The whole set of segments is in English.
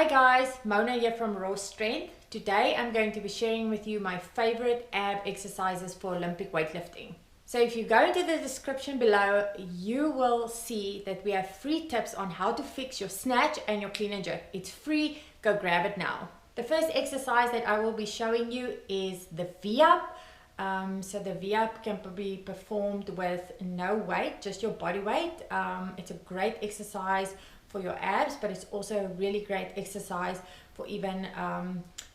Hi guys, Mona here from Raw Strength. Today I'm going to be sharing with you my favorite ab exercises for Olympic weightlifting. So if you go into the description below, you will see that we have free tips on how to fix your snatch and your clean and jerk. It's free, go grab it now. The first exercise that I will be showing you is the V-up. So the V-up can be performed with no weight, just your body weight. It's a great exercise for your abs, but it's also a really great exercise for even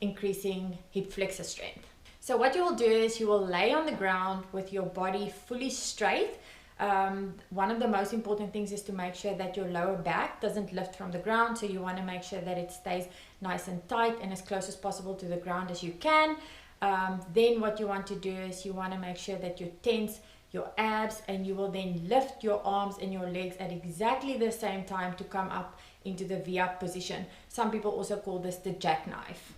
increasing hip flexor strength. So what you will do is you will lay on the ground with your body fully straight. One of the most important things is to make sure that your lower back doesn't lift from the ground, so you want to make sure that it stays nice and tight and as close as possible to the ground as you can. Then what you want to do is you want to make sure that you tense your abs, and you will then lift your arms and your legs at exactly the same time to come up into the V-up position. Some people also call this the jackknife.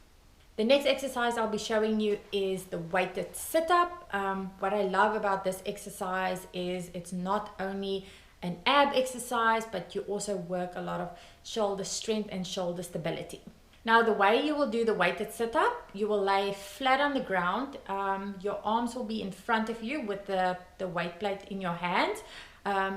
The next exercise I'll be showing you is the weighted sit-up. What I love about this exercise is it's not only an ab exercise, but you also work a lot of shoulder strength and shoulder stability. Now the way you will do the weighted sit-up, you will lay flat on the ground. Your arms will be in front of you with the weight plate in your hands.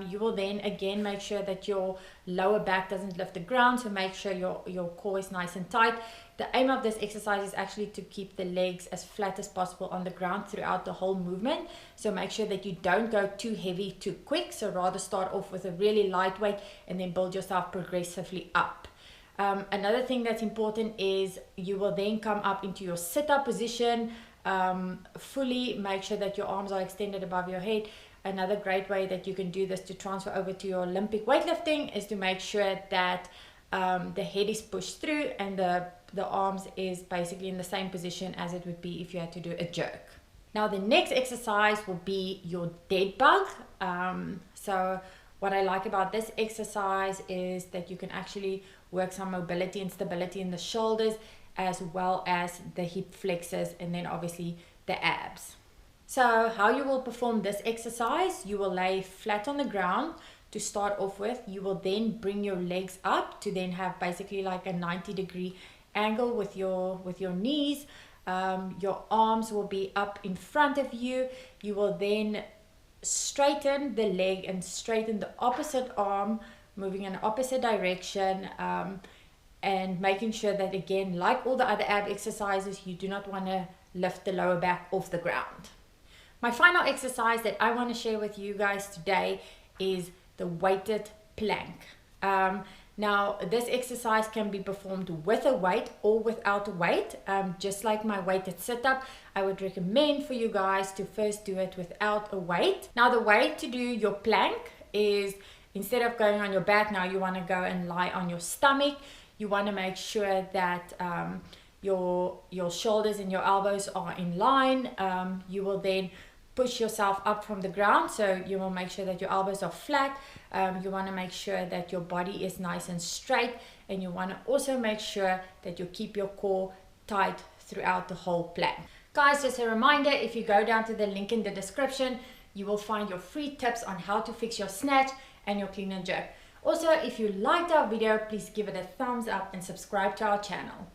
You will then again make sure that your lower back doesn't lift the ground, so make sure your core is nice and tight. The aim of this exercise is actually to keep the legs as flat as possible on the ground throughout the whole movement. So make sure that you don't go too heavy too quick, so rather start off with a really light weight and then build yourself progressively up. Another thing that's important is you will then come up into your sit-up position, fully make sure that your arms are extended above your head. Another great way that you can do this to transfer over to your Olympic weightlifting is to make sure that the head is pushed through and the arms is basically in the same position as it would be if you had to do a jerk. Now the next exercise will be your dead bug. So what I like about this exercise is that you can actually work some mobility and stability in the shoulders as well as the hip flexors, and then obviously the abs. So how you will perform this exercise, you will lay flat on the ground to start off with. You will then bring your legs up to then have basically like a 90-degree angle with your knees. Your arms will be up in front of you. You will then straighten the leg and straighten the opposite arm, moving in the opposite direction, and making sure that, again, like all the other ab exercises, you do not want to lift the lower back off the ground. My final exercise that I want to share with you guys today is the weighted plank. Now this exercise can be performed with a weight or without a weight. Just like my weighted sit-up, I would recommend for you guys to first do it without a weight. Now the way to do your plank is, instead of going on your back, now you want to go and lie on your stomach. You want to make sure that your shoulders and your elbows are in line. You will then push yourself up from the ground, so you will make sure that your elbows are flat. You want to make sure that your body is nice and straight, and you want to also make sure that you keep your core tight throughout the whole plank. Guys, just a reminder, if you go down to the link in the description, you will find your free tips on how to fix your snatch and your clean and jerk. Also, if you liked our video, please give it a thumbs up and subscribe to our channel.